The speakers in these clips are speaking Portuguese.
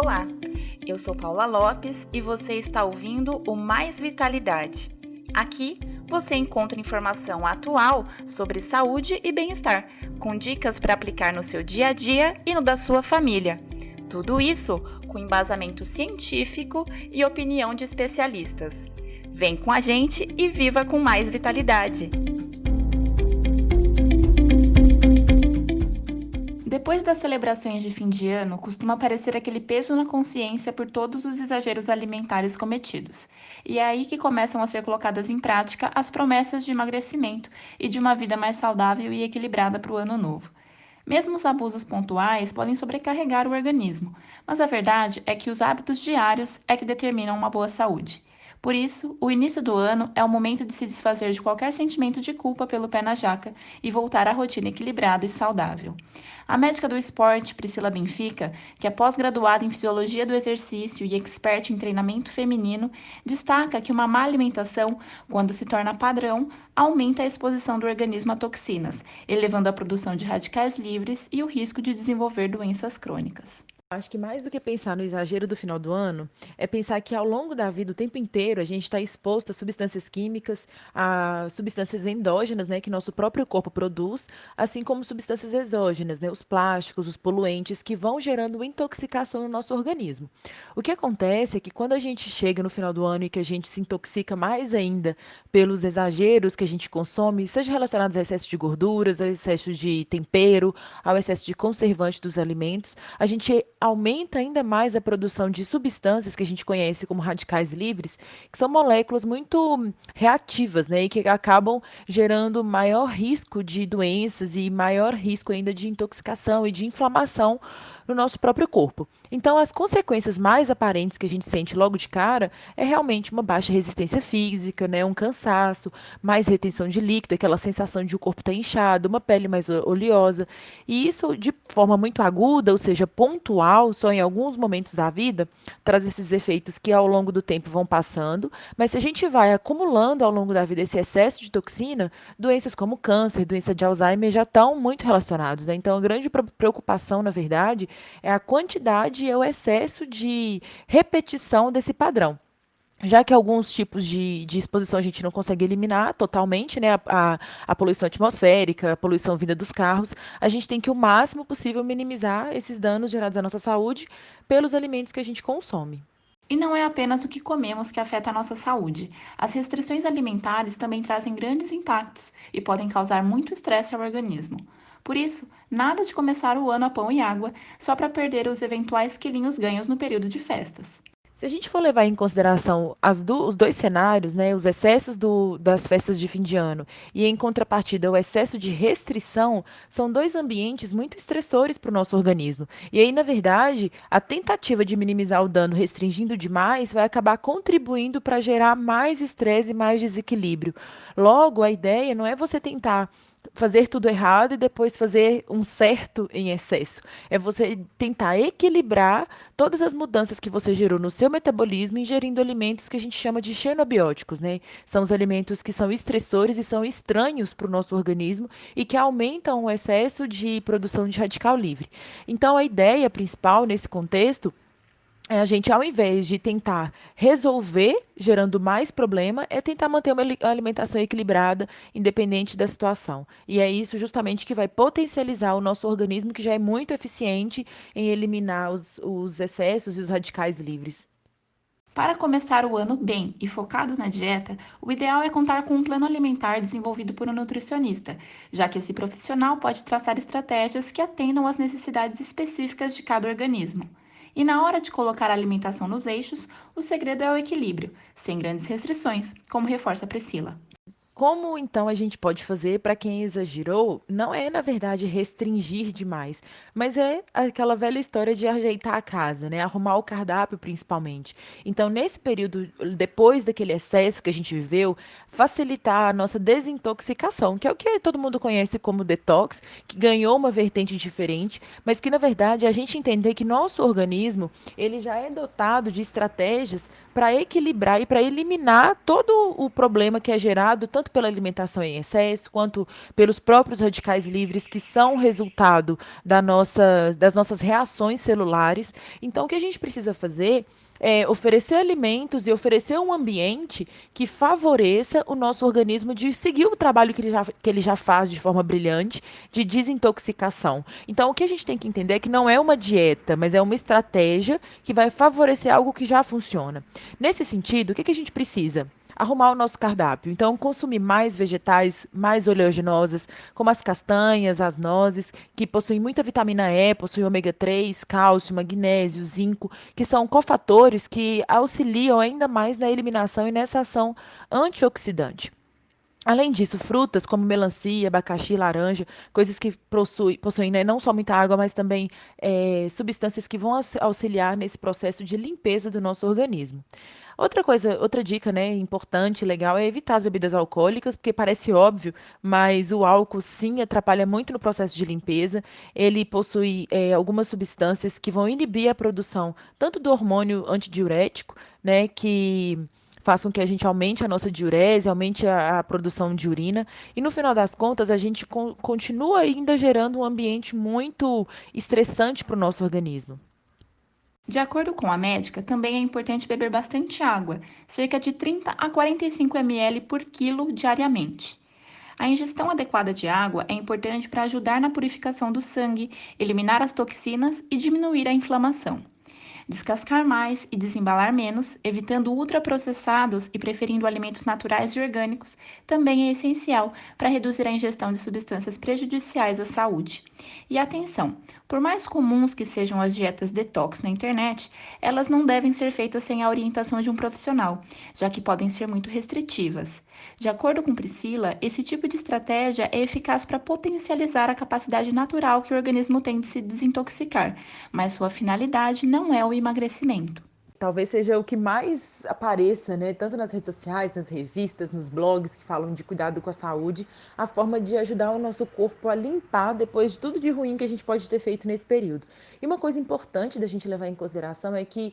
Olá, eu sou Paula Lopes e você está ouvindo o Mais Vitalidade. Aqui você encontra informação atual sobre saúde e bem-estar, com dicas para aplicar no seu dia a dia e no da sua família. Tudo isso com embasamento científico e opinião de especialistas. Vem com a gente e viva com mais vitalidade! Depois das celebrações de fim de ano, costuma aparecer aquele peso na consciência por todos os exageros alimentares cometidos. E é aí que começam a ser colocadas em prática as promessas de emagrecimento e de uma vida mais saudável e equilibrada para o ano novo. Mesmo os abusos pontuais podem sobrecarregar o organismo, mas a verdade é que os hábitos diários é que determinam uma boa saúde. Por isso, o início do ano é o momento de se desfazer de qualquer sentimento de culpa pelo pé na jaca e voltar à rotina equilibrada e saudável. A médica do esporte, Priscila Benfica, que é pós-graduada em Fisiologia do Exercício e expert em treinamento feminino, destaca que uma má alimentação, quando se torna padrão, aumenta a exposição do organismo a toxinas, elevando a produção de radicais livres e o risco de desenvolver doenças crônicas. Acho que mais do que pensar no exagero do final do ano, é pensar que ao longo da vida, o tempo inteiro, a gente está exposto a substâncias químicas, a substâncias endógenas, né, que nosso próprio corpo produz, assim como substâncias exógenas, né, os plásticos, os poluentes, que vão gerando intoxicação no nosso organismo. O que acontece é que quando a gente chega no final do ano e que a gente se intoxica mais ainda pelos exageros que a gente consome, seja relacionados a excesso de gorduras, a excesso de tempero, ao excesso de conservante dos alimentos, a gente aumenta ainda mais a produção de substâncias que a gente conhece como radicais livres, que são moléculas muito reativas, né, e que acabam gerando maior risco de doenças e maior risco ainda de intoxicação e de inflamação no nosso próprio corpo. Então, as consequências mais aparentes que a gente sente logo de cara é realmente uma baixa resistência física, né, um cansaço, mais retenção de líquido, aquela sensação de o corpo estar inchado, uma pele mais oleosa. E isso, de forma muito aguda, ou seja, pontual, só em alguns momentos da vida, traz esses efeitos que ao longo do tempo vão passando. Mas se a gente vai acumulando ao longo da vida esse excesso de toxina, doenças como câncer, doença de Alzheimer já estão muito relacionados, né? Então, a grande preocupação, na verdade, é a quantidade e o excesso de repetição desse padrão. Já que alguns tipos de exposição a gente não consegue eliminar totalmente, né? A poluição atmosférica, a poluição vinda dos carros, a gente tem que, o máximo possível, minimizar esses danos gerados à nossa saúde pelos alimentos que a gente consome. E não é apenas o que comemos que afeta a nossa saúde. As restrições alimentares também trazem grandes impactos e podem causar muito estresse ao organismo. Por isso, nada de começar o ano a pão e água só para perder os eventuais quilinhos ganhos no período de festas. Se a gente for levar em consideração os dois cenários, né, os excessos das festas de fim de ano e, em contrapartida, o excesso de restrição, são dois ambientes muito estressores para o nosso organismo. E aí, na verdade, a tentativa de minimizar o dano restringindo demais vai acabar contribuindo para gerar mais estresse e mais desequilíbrio. Logo, a ideia não é você tentar fazer tudo errado e depois fazer um certo em excesso. É você tentar equilibrar todas as mudanças que você gerou no seu metabolismo, ingerindo alimentos que a gente chama de xenobióticos, né? São os alimentos que são estressores e são estranhos para o nosso organismo e que aumentam o excesso de produção de radical livre. Então, a ideia principal nesse contexto é a gente, ao invés de tentar resolver, gerando mais problema, é tentar manter uma alimentação equilibrada, independente da situação. E é isso justamente que vai potencializar o nosso organismo, que já é muito eficiente em eliminar os excessos e os radicais livres. Para começar o ano bem e focado na dieta, o ideal é contar com um plano alimentar desenvolvido por um nutricionista, já que esse profissional pode traçar estratégias que atendam às necessidades específicas de cada organismo. E na hora de colocar a alimentação nos eixos, o segredo é o equilíbrio, sem grandes restrições, como reforça Priscila. Como então a gente pode fazer para quem exagerou? Não é, na verdade, restringir demais, mas é aquela velha história de ajeitar a casa, né? Arrumar o cardápio, principalmente. Então, nesse período, depois daquele excesso que a gente viveu, facilitar a nossa desintoxicação, que é o que todo mundo conhece como detox, que ganhou uma vertente diferente, mas que, na verdade, a gente entender que nosso organismo, ele já é dotado de estratégias para equilibrar e para eliminar todo o problema que é gerado, tanto tanto pela alimentação em excesso, quanto pelos próprios radicais livres, que são resultado das nossas reações celulares. Então, o que a gente precisa fazer é oferecer alimentos e oferecer um ambiente que favoreça o nosso organismo de seguir o trabalho que ele já faz de forma brilhante, de desintoxicação. Então, o que a gente tem que entender é que não é uma dieta, mas é uma estratégia que vai favorecer algo que já funciona. Nesse sentido, o que a gente precisa? Arrumar o nosso cardápio. Então, consumir mais vegetais, mais oleaginosas, como as castanhas, as nozes, que possuem muita vitamina E, possuem ômega 3, cálcio, magnésio, zinco, que são cofatores que auxiliam ainda mais na eliminação e nessa ação antioxidante. Além disso, frutas como melancia, abacaxi, laranja, coisas que possuem, né, não só muita água, mas também substâncias que vão auxiliar nesse processo de limpeza do nosso organismo. Outra coisa, outra dica, né, importante, legal, é evitar as bebidas alcoólicas, porque parece óbvio, mas o álcool sim atrapalha muito no processo de limpeza. Ele possui algumas substâncias que vão inibir a produção tanto do hormônio antidiurético, né, que façam que a gente aumente a nossa diurese, aumente a produção de urina, e no final das contas a gente continua ainda gerando um ambiente muito estressante para o nosso organismo. De acordo com a médica, também é importante beber bastante água, cerca de 30 a 45 ml por quilo diariamente. A ingestão adequada de água é importante para ajudar na purificação do sangue, eliminar as toxinas e diminuir a inflamação. Descascar mais e desembalar menos, evitando ultraprocessados e preferindo alimentos naturais e orgânicos, também é essencial para reduzir a ingestão de substâncias prejudiciais à saúde. E atenção, por mais comuns que sejam as dietas detox na internet, elas não devem ser feitas sem a orientação de um profissional, já que podem ser muito restritivas. De acordo com Priscila, esse tipo de estratégia é eficaz para potencializar a capacidade natural que o organismo tem de se desintoxicar, mas sua finalidade não é o emagrecimento. Talvez seja o que mais apareça, né, tanto nas redes sociais, nas revistas, nos blogs que falam de cuidado com a saúde, a forma de ajudar o nosso corpo a limpar depois de tudo de ruim que a gente pode ter feito nesse período. E uma coisa importante da gente levar em consideração é que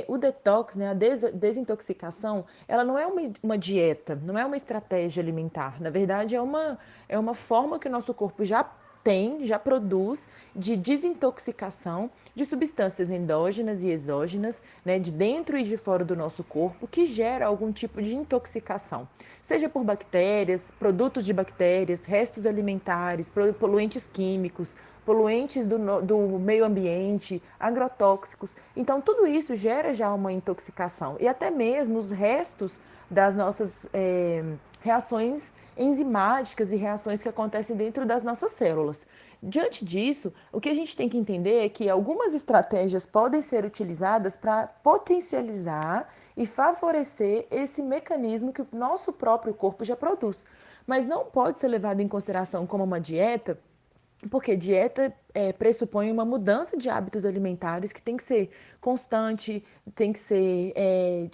o detox, né, a desintoxicação, ela não é uma dieta, não é uma estratégia alimentar. Na verdade, é uma forma que o nosso corpo já produz de desintoxicação de substâncias endógenas e exógenas, né, de dentro e de fora do nosso corpo, que gera algum tipo de intoxicação, seja por bactérias, produtos de bactérias, restos alimentares, poluentes químicos, poluentes do meio ambiente, agrotóxicos. Então, tudo isso gera já uma intoxicação. E até mesmo os restos das nossas reações enzimáticas e reações que acontecem dentro das nossas células. Diante disso, o que a gente tem que entender é que algumas estratégias podem ser utilizadas para potencializar e favorecer esse mecanismo que o nosso próprio corpo já produz, mas não pode ser levado em consideração como uma dieta, porque dieta pressupõe uma mudança de hábitos alimentares que tem que ser constante, tem que ser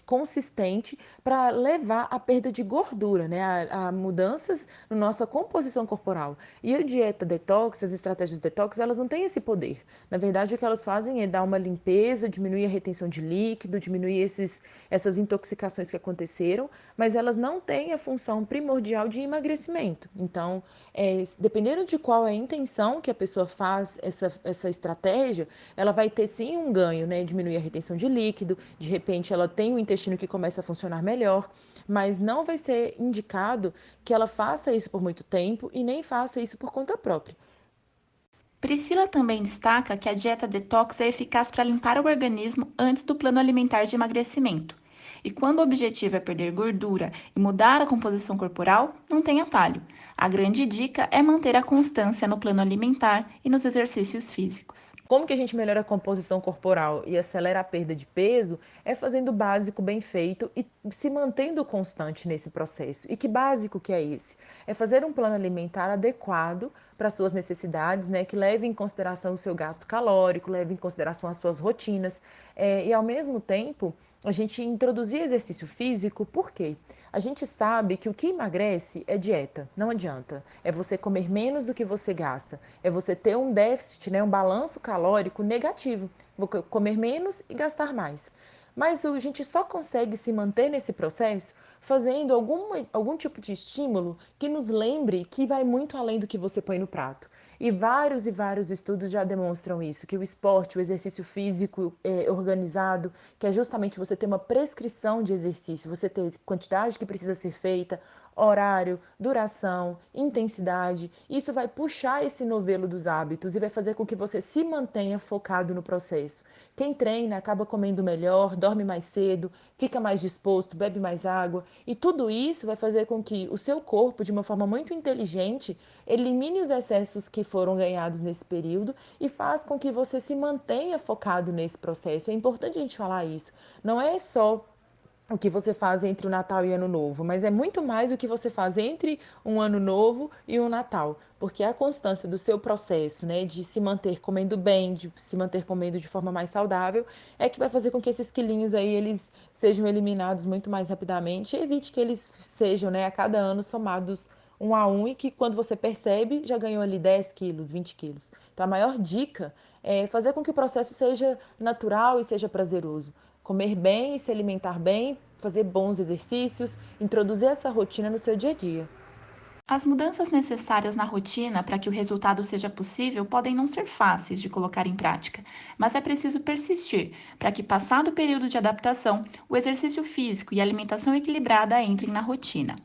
consistente para levar à perda de gordura, né? A mudanças na nossa composição corporal. E a dieta detox, as estratégias detox, elas não têm esse poder. Na verdade, o que elas fazem é dar uma limpeza, diminuir a retenção de líquido, diminuir essas intoxicações que aconteceram, mas elas não têm a função primordial de emagrecimento. Então, dependendo de qual é a intenção que a pessoa faz essa estratégia, ela vai ter sim um ganho, né? Diminuir a retenção de líquido, de repente ela tem o intestino que começa a funcionar melhor, mas não vai ser indicado que ela faça isso por muito tempo e nem faça isso por conta própria. Priscila também destaca que a dieta detox é eficaz para limpar o organismo antes do plano alimentar de emagrecimento. E quando o objetivo é perder gordura e mudar a composição corporal, não tem atalho. A grande dica é manter a constância no plano alimentar e nos exercícios físicos. Como que a gente melhora a composição corporal e acelera a perda de peso? É fazendo o básico bem feito e se mantendo constante nesse processo. E que básico que é esse? É fazer um plano alimentar adequado para as suas necessidades, né? Que leve em consideração o seu gasto calórico, leve em consideração as suas rotinas. E ao mesmo tempo, a gente introduzir exercício físico, por quê? A gente sabe que o que emagrece é dieta, não adianta. É você comer menos do que você gasta, é você ter um déficit, né, um balanço calórico negativo, vou comer menos e gastar mais. Mas a gente só consegue se manter nesse processo fazendo algum tipo de estímulo que nos lembre que vai muito além do que você põe no prato. E vários estudos já demonstram isso, que o esporte, o exercício físico organizado, que é justamente você ter uma prescrição de exercício, você ter quantidade que precisa ser feita, horário, duração, intensidade, isso vai puxar esse novelo dos hábitos e vai fazer com que você se mantenha focado no processo. Quem treina acaba comendo melhor, dorme mais cedo, fica mais disposto, bebe mais água, e tudo isso vai fazer com que o seu corpo, de uma forma muito inteligente, elimine os excessos que foram ganhados nesse período e faz com que você se mantenha focado nesse processo. É importante a gente falar isso. Não é só o que você faz entre o Natal e o Ano Novo, mas é muito mais o que você faz entre um Ano Novo e um Natal, porque a constância do seu processo, né, de se manter comendo bem, de se manter comendo de forma mais saudável, é que vai fazer com que esses quilinhos aí eles sejam eliminados muito mais rapidamente e evite que eles sejam, né, a cada ano somados um a um e que quando você percebe já ganhou ali 10 quilos, 20 quilos. Então a maior dica é fazer com que o processo seja natural e seja prazeroso. Comer bem e se alimentar bem, fazer bons exercícios, introduzir essa rotina no seu dia a dia. As mudanças necessárias na rotina para que o resultado seja possível podem não ser fáceis de colocar em prática, mas é preciso persistir para que, passado o período de adaptação, o exercício físico e a alimentação equilibrada entrem na rotina.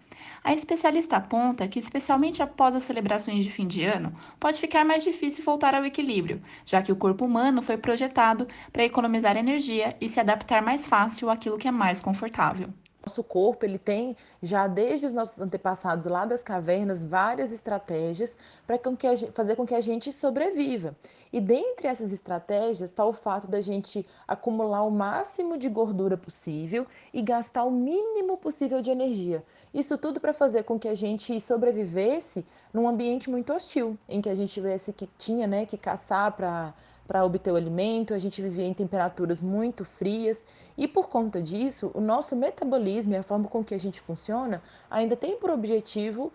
A especialista aponta que, especialmente após as celebrações de fim de ano, pode ficar mais difícil voltar ao equilíbrio, já que o corpo humano foi projetado para economizar energia e se adaptar mais fácil àquilo que é mais confortável. Nosso corpo, ele tem já desde os nossos antepassados lá das cavernas várias estratégias para fazer com que a gente sobreviva. E dentre essas estratégias está o fato da gente acumular o máximo de gordura possível e gastar o mínimo possível de energia. Isso tudo para fazer com que a gente sobrevivesse num ambiente muito hostil, em que a gente tivesse que tinha, né, que caçar para obter o alimento, a gente vivia em temperaturas muito frias e por conta disso, o nosso metabolismo e a forma com que a gente funciona ainda tem por objetivo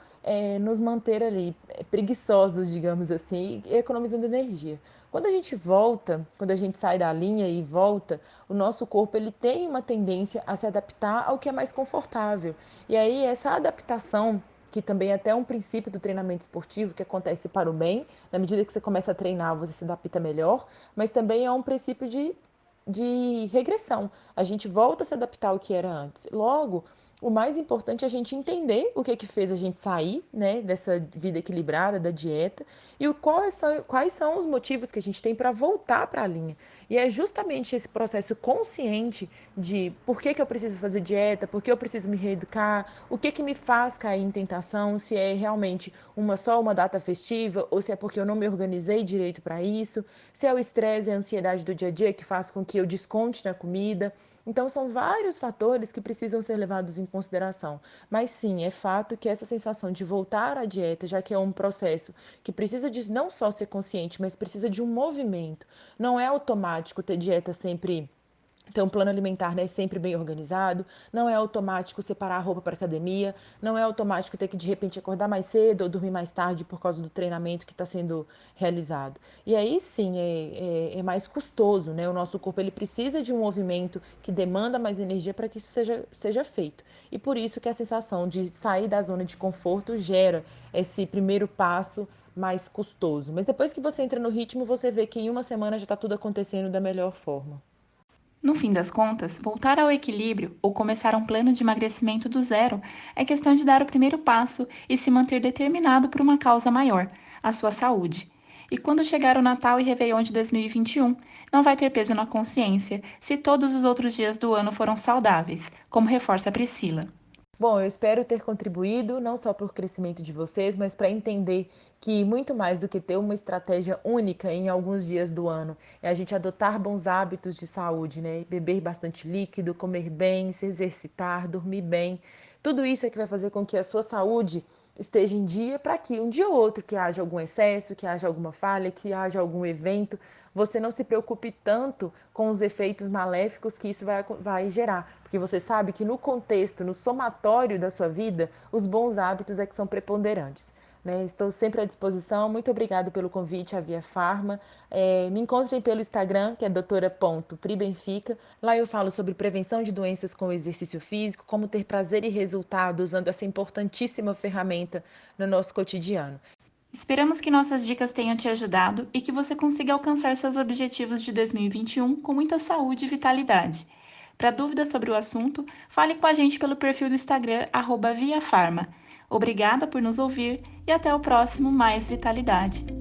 nos manter ali preguiçosos, digamos assim, e economizando energia. Quando a gente volta, quando a gente sai da linha e volta, o nosso corpo ele tem uma tendência a se adaptar ao que é mais confortável. E aí essa adaptação que também é até um princípio do treinamento esportivo que acontece para o bem, na medida que você começa a treinar, você se adapta melhor, mas também é um princípio de regressão. A gente volta a se adaptar ao que era antes. Logo, o mais importante é a gente entender o que que fez a gente sair, né, dessa vida equilibrada, da dieta, e quais são os motivos que a gente tem para voltar para a linha. E é justamente esse processo consciente de por que que eu preciso fazer dieta, por que eu preciso me reeducar, o que que me faz cair em tentação, se é realmente só uma data festiva ou se é porque eu não me organizei direito para isso, se é o estresse e a ansiedade do dia a dia que faz com que eu desconte na comida. Então, são vários fatores que precisam ser levados em consideração. Mas sim, é fato que essa sensação de voltar à dieta, já que é um processo que precisa de não só ser consciente, mas precisa de um movimento. Não é automático ter dieta sempre. Ter um plano alimentar, né, sempre bem organizado, não é automático separar a roupa para academia, não é automático ter que de repente acordar mais cedo ou dormir mais tarde por causa do treinamento que está sendo realizado. E aí sim é mais custoso, né? O nosso corpo ele precisa de um movimento que demanda mais energia para que isso seja feito. E por isso que a sensação de sair da zona de conforto gera esse primeiro passo mais custoso. Mas depois que você entra no ritmo, você vê que em uma semana já está tudo acontecendo da melhor forma. No fim das contas, voltar ao equilíbrio ou começar um plano de emagrecimento do zero é questão de dar o primeiro passo e se manter determinado por uma causa maior, a sua saúde. E quando chegar o Natal e Réveillon de 2021, não vai ter peso na consciência se todos os outros dias do ano foram saudáveis, como reforça a Priscila. Bom, eu espero ter contribuído não só para o crescimento de vocês, mas para entender que muito mais do que ter uma estratégia única em alguns dias do ano, é a gente adotar bons hábitos de saúde, né? Beber bastante líquido, comer bem, se exercitar, dormir bem. Tudo isso é que vai fazer com que a sua saúde esteja em dia para que um dia ou outro que haja algum excesso, que haja alguma falha, que haja algum evento, você não se preocupe tanto com os efeitos maléficos que isso vai gerar, porque você sabe que no contexto, no somatório da sua vida, os bons hábitos é que são preponderantes. né? Estou sempre à disposição. Muito obrigada pelo convite à Via Farma. Me encontrem pelo Instagram, que é doutora.pribenfica. Lá eu falo sobre prevenção de doenças com exercício físico, como ter prazer e resultado usando essa importantíssima ferramenta no nosso cotidiano. Esperamos que nossas dicas tenham te ajudado e que você consiga alcançar seus objetivos de 2021 com muita saúde e vitalidade. Para dúvidas sobre o assunto, fale com a gente pelo perfil do Instagram @viafarma. Obrigada por nos ouvir e até o próximo Mais Vitalidade.